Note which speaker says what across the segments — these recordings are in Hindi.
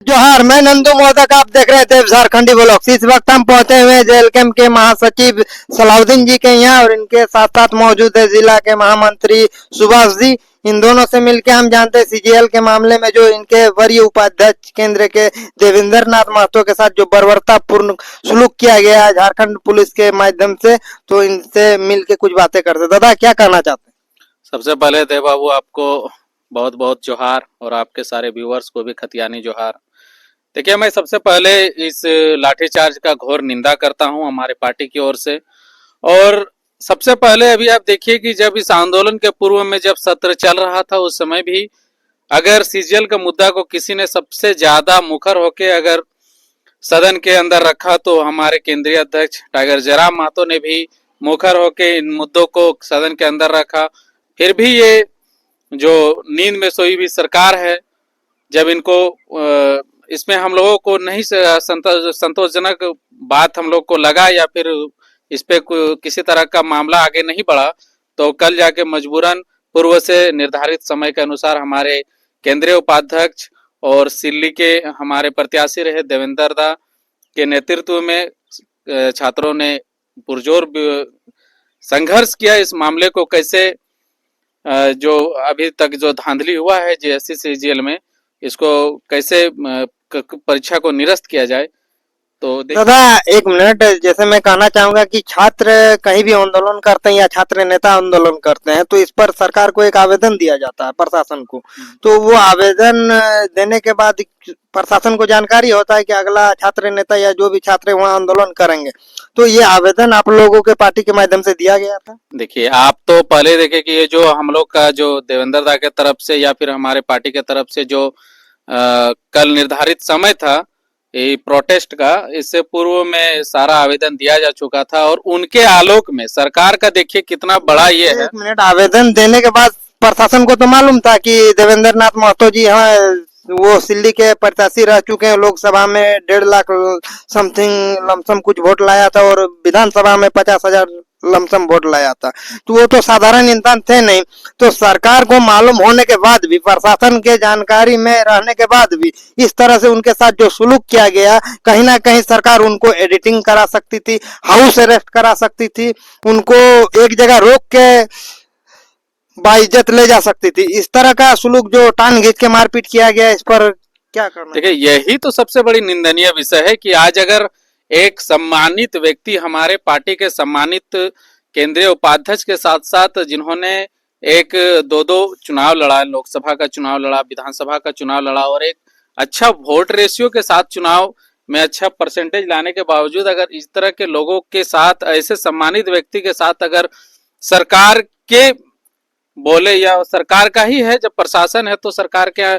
Speaker 1: जोहार, मैं नंदू मोदक। आप देख रहे थे झारखंडी ब्लॉग्स। इस वक्त हम पहुंचे हुए जेल कैंप के महासचिव सलाउद्दीन जी के यहाँ और इनके साथ साथ मौजूद है जिला के महामंत्री सुभाष जी। इन दोनों से मिलकर हम जानते हैं सीजीएल के मामले में जो इनके वरीय उपाध्यक्ष केंद्र के देवेंद्र नाथ महतो के साथ जो बर्बरतापूर्ण सलूक किया गया है झारखंड पुलिस के माध्यम से, तो इनसे मिलकर कुछ बातें करते। दादा, क्या कहना चाहते हैं?
Speaker 2: सबसे पहले देव बाबू आपको बहुत बहुत जोहार और आपके सारे व्यूअर्स को भी खतियानी जोहार। देखिए, मैं सबसे पहले इस लाठीचार्ज का घोर निंदा करता हूं हमारे पार्टी की ओर से। और सबसे पहले अभी आप देखिए कि जब इस आंदोलन के पूर्व में जब सत्र चल रहा था उस समय भी अगर सीजीएल का मुद्दा को किसी ने सबसे ज्यादा मुखर होके अगर सदन के अंदर रखा तो हमारे केंद्रीय अध्यक्ष टाइगर जयराम महतो ने भी मुखर होके इन मुद्दों को सदन के अंदर रखा। फिर भी ये जो नींद में सोई हुई सरकार है, जब इनको इसमें हम लोगों को नहीं संतोषजनक बात हम लोग को लगा या फिर इस पे किसी तरह का मामला आगे नहीं बढ़ा, तो कल जाके मजबूरन पूर्व से निर्धारित समय के अनुसार हमारे केंद्रीय उपाध्यक्ष और सिल्ली के हमारे प्रत्याशी रहे देवेंद्र दा के नेतृत्व में छात्रों ने पुरजोर संघर्ष किया। इस मामले को कैसे जो अभी तक जो धांधली हुआ है जेएससी सीजीएल में, इसको कैसे परीक्षा को निरस्त किया जाए। तो
Speaker 1: दादा, एक मिनट। जैसे मैं कहना चाहूंगा कि छात्र कहीं भी आंदोलन करते हैं या छात्र नेता आंदोलन करते हैं तो इस पर सरकार को एक आवेदन दिया जाता है, प्रशासन को। तो वो आवेदन देने के बाद प्रशासन को जानकारी होता है कि अगला छात्र नेता या जो भी छात्र वहाँ आंदोलन करेंगे। तो ये आवेदन आप लोगों के पार्टी के माध्यम से दिया गया था?
Speaker 2: देखिए, आप तो पहले देखे कि ये जो हम लोग का जो देवेंद्र दा के तरफ से या फिर हमारे पार्टी के तरफ से जो कल निर्धारित समय था ये प्रोटेस्ट का, इससे पूर्व में सारा आवेदन दिया जा चुका था और उनके आलोक में सरकार का देखिए कितना बड़ा ये है।
Speaker 1: एक मिनट, आवेदन देने के बाद प्रशासन को तो मालूम था कि देवेंद्र नाथ महतो जी हाँ वो सिल्ली के प्रत्याशी रह चुके हैं, लोकसभा में 1.5 लाख समथिंग लमसम कुछ वोट लाया था और विधानसभा में 50,000 लमसम वोट लाया था। तो वो तो साधारण इंसान थे नहीं। तो सरकार को मालूम होने के बाद भी, प्रशासन के जानकारी में रहने के बाद भी इस तरह से उनके साथ जो सुलूक किया गया, कहीं ना कहीं सरकार उनको एडिटिंग करा सकती थी, हाउस अरेस्ट करा सकती थी, उनको एक जगह रोक के बाइज्जत ले जा सकती थी। इस तरह का सुलूक जो टांग खींच के मारपीट किया गया, इस पर क्या करना?
Speaker 2: देखिए, यही तो सबसे बड़ी निंदनीय विषय है कि आज अगर एक सम्मानित व्यक्ति, हमारे पार्टी के सम्मानित केंद्रीय उपाध्यक्ष के साथ साथ जिन्होंने एक दो चुनाव लड़ा, लोकसभा का चुनाव लड़ा, विधानसभा का चुनाव लड़ा और एक अच्छा वोट रेशियो के साथ चुनाव में अच्छा परसेंटेज लाने के बावजूद अगर इस तरह के लोगों के साथ, ऐसे सम्मानित व्यक्ति के साथ अगर सरकार के बोले या सरकार का ही है, जब प्रशासन है तो सरकार के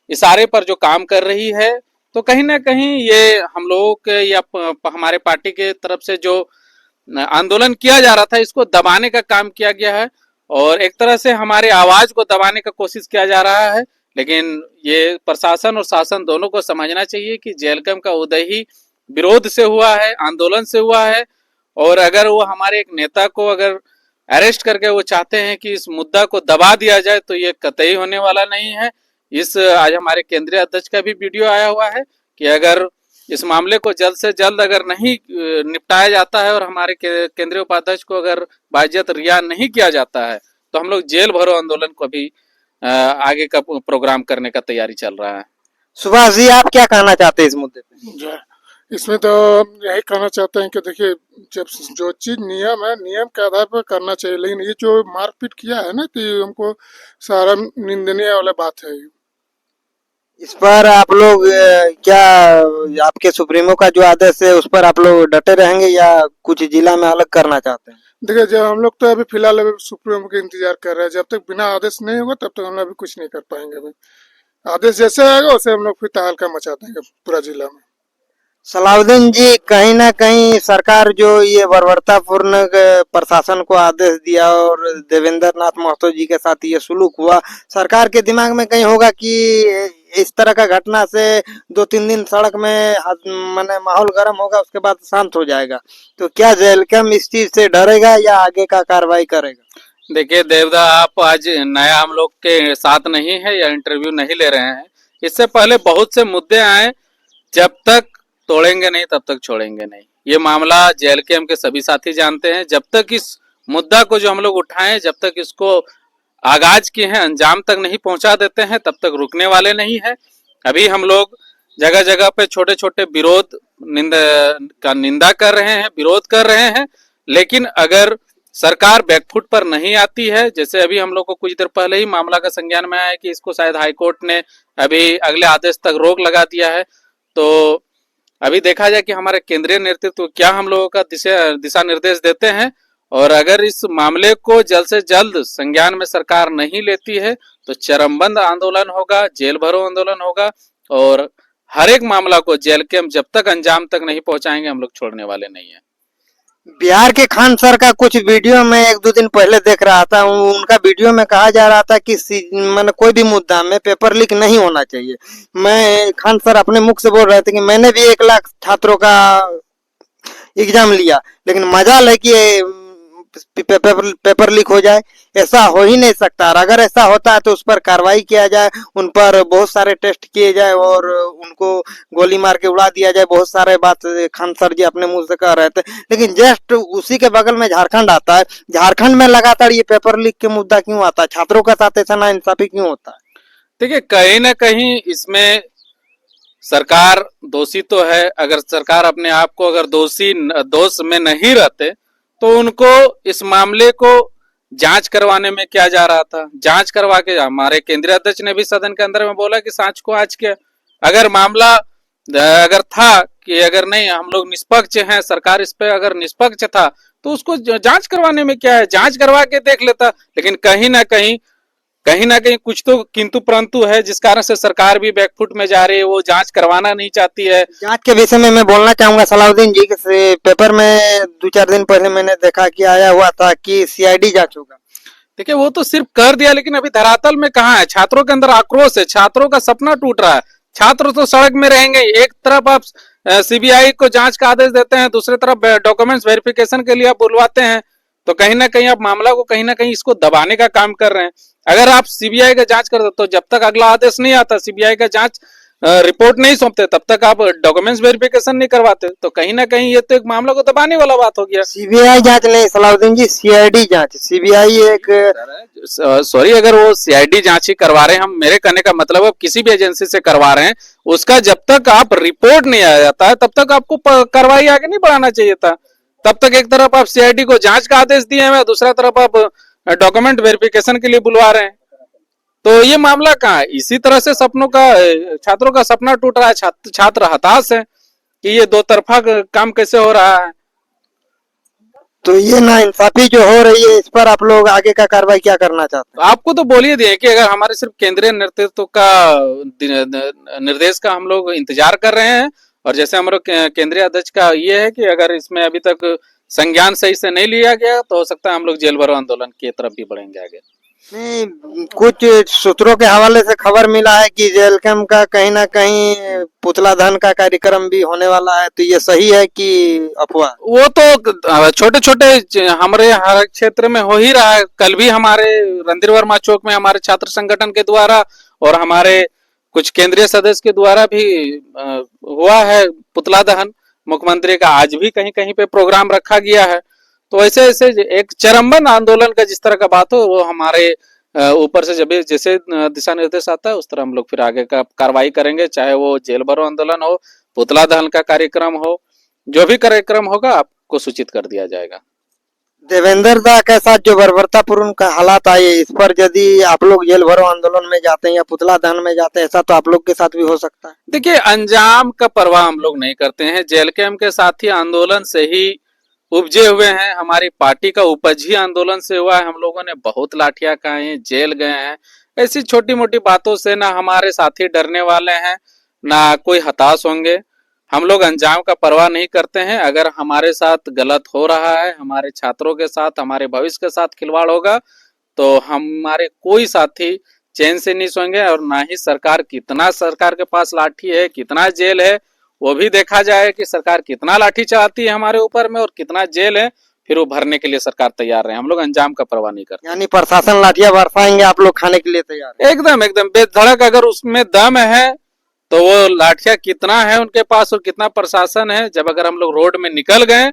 Speaker 2: इशारे पर जो काम कर रही है, तो कहीं ना कहीं ये हम लोगों के या हमारे पार्टी के तरफ से जो आंदोलन किया जा रहा था इसको दबाने का काम किया गया है और एक तरह से हमारे आवाज को दबाने का कोशिश किया जा रहा है। लेकिन ये प्रशासन और शासन दोनों को समझना चाहिए कि जेल कैंप का उदय ही विरोध से हुआ है, आंदोलन से हुआ है। और अगर वो हमारे एक नेता को अगर अरेस्ट करके वो चाहते हैं कि इस मुद्दा को दबा दिया जाए तो ये कतई होने वाला नहीं है। इस आज हमारे केंद्रीय अध्यक्ष का भी वीडियो आया हुआ है कि अगर इस मामले को जल्द से जल्द अगर नहीं निपटाया जाता है और हमारे केंद्रीय उपाध्यक्ष को अगर बाइज्जत रिहा नहीं किया जाता है तो हम लोग जेल भरो आंदोलन को भी आगे का प्रोग्राम करने का तैयारी चल रहा है।
Speaker 1: सुभाष जी, आप क्या कहना चाहते हैं इस मुद्दे पे?
Speaker 3: इसमें तो यही कहना चाहते हैं कि देखिए, जब जो चीज नियम है, नियम के आधार पर करना चाहिए। लेकिन ये जो मारपीट किया है ना, तो ये हमको सारा निंदनीय वाला बात है।
Speaker 1: इस पर आप लोग क्या आपके सुप्रीमो का जो आदेश है उस पर आप लोग डटे रहेंगे या कुछ जिला में अलग करना चाहते हैं?
Speaker 3: देखिए, जब हम लोग तो अभी फिलहाल अभी सुप्रीमो का इंतजार कर रहे हैं। जब तक बिना आदेश नहीं होगा तब तक हम लोग अभी कुछ नहीं कर पाएंगे। अभी आदेश जैसे आएगा वैसे हम लोग फिर तहलका मचा देंगे पूरा जिला में।
Speaker 1: सलाउद्दीन जी, कहीं ना कहीं सरकार जो ये बर्बरतापूर्ण प्रशासन को आदेश दिया और देवेंद्र नाथ महतो जी के साथ ये सुलूक हुआ, सरकार के दिमाग में कहीं होगा कि इस तरह का घटना से 2-3 दिन सड़क में माने माहौल गर्म होगा, उसके बाद शांत हो जाएगा। तो क्या जेल कैंप इस चीज से डरेगा या आगे का कार्रवाई करेगा?
Speaker 2: देखिए देवदा, आप आज नया हम लोग के साथ नहीं है या इंटरव्यू नहीं ले रहे हैं, इससे पहले बहुत से मुद्दे आए, जब तक तोड़ेंगे नहीं तब तक छोड़ेंगे नहीं। ये मामला जेएलकेएम के सभी साथी जानते हैं। जब तक इस मुद्दा को जो हम लोग उठाएं, जब तक इसको आगाज किए हैं अंजाम तक नहीं पहुंचा देते हैं, तब तक रुकने वाले नहीं है। अभी हम लोग जगह जगह पे छोटे छोटे विरोध निंदा कर रहे हैं, विरोध कर रहे हैं, लेकिन अगर सरकार बैकफुट पर नहीं आती है, जैसे अभी हम लोग को कुछ देर पहले ही मामला का संज्ञान में आया कि इसको शायद हाईकोर्ट ने अभी अगले आदेश तक रोक लगा दिया है, तो अभी देखा जाए कि हमारे केंद्रीय नेतृत्व क्या हम लोगों का दिशा निर्देश देते हैं। और अगर इस मामले को जल्द से जल्द संज्ञान में सरकार नहीं लेती है तो चरमबंद आंदोलन होगा, जेल भरो आंदोलन होगा, और हर एक मामला को जेएलकेएम जब तक अंजाम तक नहीं पहुंचाएंगे हम लोग छोड़ने वाले नहीं है।
Speaker 1: बिहार के खान सर का कुछ वीडियो में 1-2 दिन पहले देख रहा था, उनका वीडियो में कहा जा रहा था कि मैंने कोई भी मुद्दा में पेपर लीक नहीं होना चाहिए। मैं खान सर अपने मुख से बोल रहे थे कि मैंने भी 1 लाख छात्रों का एग्जाम लिया, लेकिन मजाल है कि पेपर लीक हो जाए, ऐसा हो ही नहीं सकता। और अगर ऐसा होता है तो उस पर कार्रवाई किया जाए, उन पर बहुत सारे टेस्ट किए जाए और उनको गोली मार के उड़ा दिया जाए। बहुत सारे बात खान सर जी अपने मुंह से कह रहे थे, लेकिन जस्ट उसी के बगल में झारखंड आता है। झारखंड में लगातार ये पेपर लीक के मुद्दा क्यों आता है? छात्रों का साथ ऐसा नाइंसाफी क्यों होता है?
Speaker 2: देखिए, कहीं ना कहीं इसमें सरकार दोषी तो है। अगर सरकार अपने आप को अगर दोष में नहीं रहते तो उनको इस मामले को जांच करवाने में क्या जा रहा था? जांच करवा के हमारे केंद्रीय अध्यक्ष ने भी सदन के अंदर में बोला कि जांच को आज किया। अगर मामला अगर था कि अगर नहीं हम लोग निष्पक्ष हैं, सरकार इस पे अगर निष्पक्ष था तो उसको जांच करवाने में क्या है? जांच करवा के देख लेता। लेकिन कहीं ना कहीं कुछ तो किंतु परंतु है, जिस कारण से सरकार भी बैकफुट में जा रही है, वो जांच करवाना नहीं चाहती है।
Speaker 1: जांच के विषय में मैं बोलना चाहूंगा सलाउद्दीन जी के पेपर में 2-4 दिन पहले मैंने देखा कि आया हुआ था कि सीआईडी जांच होगा।
Speaker 2: देखिए, वो तो सिर्फ कर दिया, लेकिन अभी धरातल में कहाँ है? छात्रों के अंदर आक्रोश है, छात्रों का सपना टूट रहा है। छात्र तो सड़क में रहेंगे। एक तरफ आप सीबीआई को जांच का आदेश देते हैं, दूसरी तरफ डॉक्यूमेंट्स वेरिफिकेशन के लिए आप बुलवाते हैं, तो कहीं ना कहीं आप मामला को कहीं ना कहीं इसको दबाने का काम कर रहे हैं। अगर आप सीबीआई का जांच कर दो तो जब तक अगला आदेश नहीं आता, सीबीआई का जांच रिपोर्ट नहीं सौंपते, तब तक आप डॉक्यूमेंट्स वेरिफिकेशन नहीं करवाते, तो कहीं ना कहीं ये तो एक मामला को दबाने वाला बात हो गया।
Speaker 1: सीबीआई जांच नहीं सलाउद्दीन जी, सीआईडी जांच। सीबीआई एक
Speaker 2: सॉरी, अगर वो सीआईडी जांच ही करवा रहे हैं, हम मेरे कहने का मतलब अब किसी भी एजेंसी से करवा रहे हैं, उसका जब तक आप रिपोर्ट नहीं आ जाता है तब तक आपको कार्रवाई आगे नहीं बढ़ाना चाहिए था। तब तक एक तरफ आप सीआईडी को जांच का आदेश दिए हैं, दूसरा तरफ आप डॉक्यूमेंट वेरिफिकेशन के लिए बुलवा रहे हैं, तो ये मामला कहाँ है? इसी तरह से छात्रों का सपना टूट रहा है। छात्र हताश है कि ये दो तरफा काम कैसे हो रहा है।
Speaker 1: तो ये नाइंसाफी जो हो रही है, इस पर आप लोग आगे का कार्रवाई क्या करना चाहते हैं?
Speaker 2: आपको तो बोल ही दिए कि अगर हमारे सिर्फ केंद्रीय नेतृत्व का निर्देश का हम लोग इंतजार कर रहे हैं, और जैसे हमारे केंद्रीय अध्यक्ष का ये है कि अगर इसमें अभी तक संज्ञान सही से नहीं लिया गया तो हो सकता है हम लोग जेल भरो आंदोलन की तरफ भी बढ़ेंगे आगे।
Speaker 1: नहीं, कुछ सूत्रों के हवाले से खबर मिला है कि जेएलकेएम का कहीं ना कहीं पुतला दहन का कार्यक्रम भी होने वाला है, तो ये सही है कि अफवाह?
Speaker 2: वो तो छोटे छोटे हमारे हर क्षेत्र में हो ही रहा है। कल भी हमारे रणधीर वर्मा चौक में हमारे छात्र संगठन के द्वारा और हमारे कुछ केंद्रीय सदस्य के द्वारा भी हुआ है पुतला दहन। मुख्यमंत्री का आज भी कहीं कहीं पे प्रोग्राम रखा गया है। तो ऐसे ऐसे एक चरमबंद आंदोलन का जिस तरह का बात हो, वो हमारे ऊपर से जब जैसे दिशा निर्देश आता है उस तरह हम लोग फिर आगे का कार्रवाई करेंगे, चाहे वो जेल भरो आंदोलन हो, पुतला दहन का कार्यक्रम हो, जो भी कार्यक्रम होगा आपको सूचित कर दिया जाएगा।
Speaker 1: देवेंद्र दा के साथ जो बर्बरतापूर्ण का हालात आए, इस पर यदि आप लोग जेल भरो आंदोलन में जाते हैं या पुतला दहन में जाते हैं, ऐसा तो आप लोग के साथ भी हो सकता है।
Speaker 2: देखिए, अंजाम का परवाह हम लोग नहीं करते हैं। जेएलकेएम के साथी आंदोलन से ही उपजे हुए हैं, हमारी पार्टी का उपज ही आंदोलन से हुआ है। हम लोगों ने बहुत लाठियां खाई हैं, जेल गए हैं। ऐसी छोटी मोटी बातों से ना हमारे साथी डरने वाले हैं, ना कोई हताश होंगे। हम लोग अंजाम का परवाह नहीं करते हैं। अगर हमारे साथ गलत हो रहा है, हमारे छात्रों के साथ, हमारे भविष्य के साथ खिलवाड़ होगा, तो हमारे कोई साथी चैन से नहीं सोएंगे। और ना ही सरकार के पास लाठी है, कितना जेल है, वो भी देखा जाए कि सरकार कितना लाठी चलाती है हमारे ऊपर में और कितना जेल है, फिर वो भरने के लिए सरकार तैयार है। हम लोग अंजाम का परवाह नहीं करते।
Speaker 1: यानी प्रशासन लाठियां बरसाएंगे, आप लोग खाने के लिए तैयार हैं।
Speaker 2: एकदम एकदम बेधड़क, अगर उसमें दम है तो वो लाठियां कितना है उनके पास और कितना प्रशासन है, जब अगर हम लोग रोड में निकल गए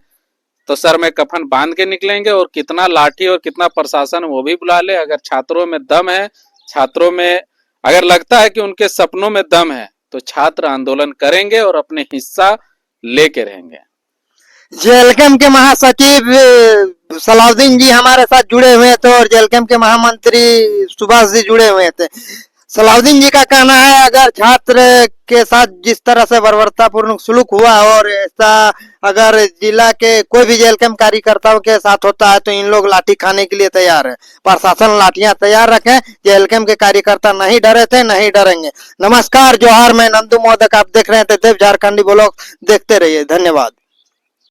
Speaker 2: तो सर में कफन बांध के निकलेंगे, और कितना लाठी और कितना प्रशासन वो भी बुला ले। अगर छात्रों में दम है, छात्रों में अगर लगता है कि उनके सपनों में दम है, तो छात्र आंदोलन करेंगे और अपने हिस्सा लेके रहेंगे।
Speaker 1: जेएलकेम के महासचिव सलाउद्दीन जी हमारे साथ जुड़े हुए थे और जेएलकेम के महामंत्री सुभाष जी जुड़े हुए थे। सलाउद्दीन जी का कहना है, अगर छात्र के साथ जिस तरह से बर्बरतापूर्ण सलूक हुआ और ऐसा अगर जिला के कोई भी जेएलकेम कार्यकर्ताओं के साथ होता है तो इन लोग लाठी खाने के लिए तैयार है। प्रशासन लाठियां तैयार रखें, जेएलकेम के कार्यकर्ता नहीं डरे थे, नहीं डरेंगे। नमस्कार, जोहार, मैं नंदू मोदक, आप देख रहे थे देव झारखंडी ब्लॉग। देखते रहिए, धन्यवाद।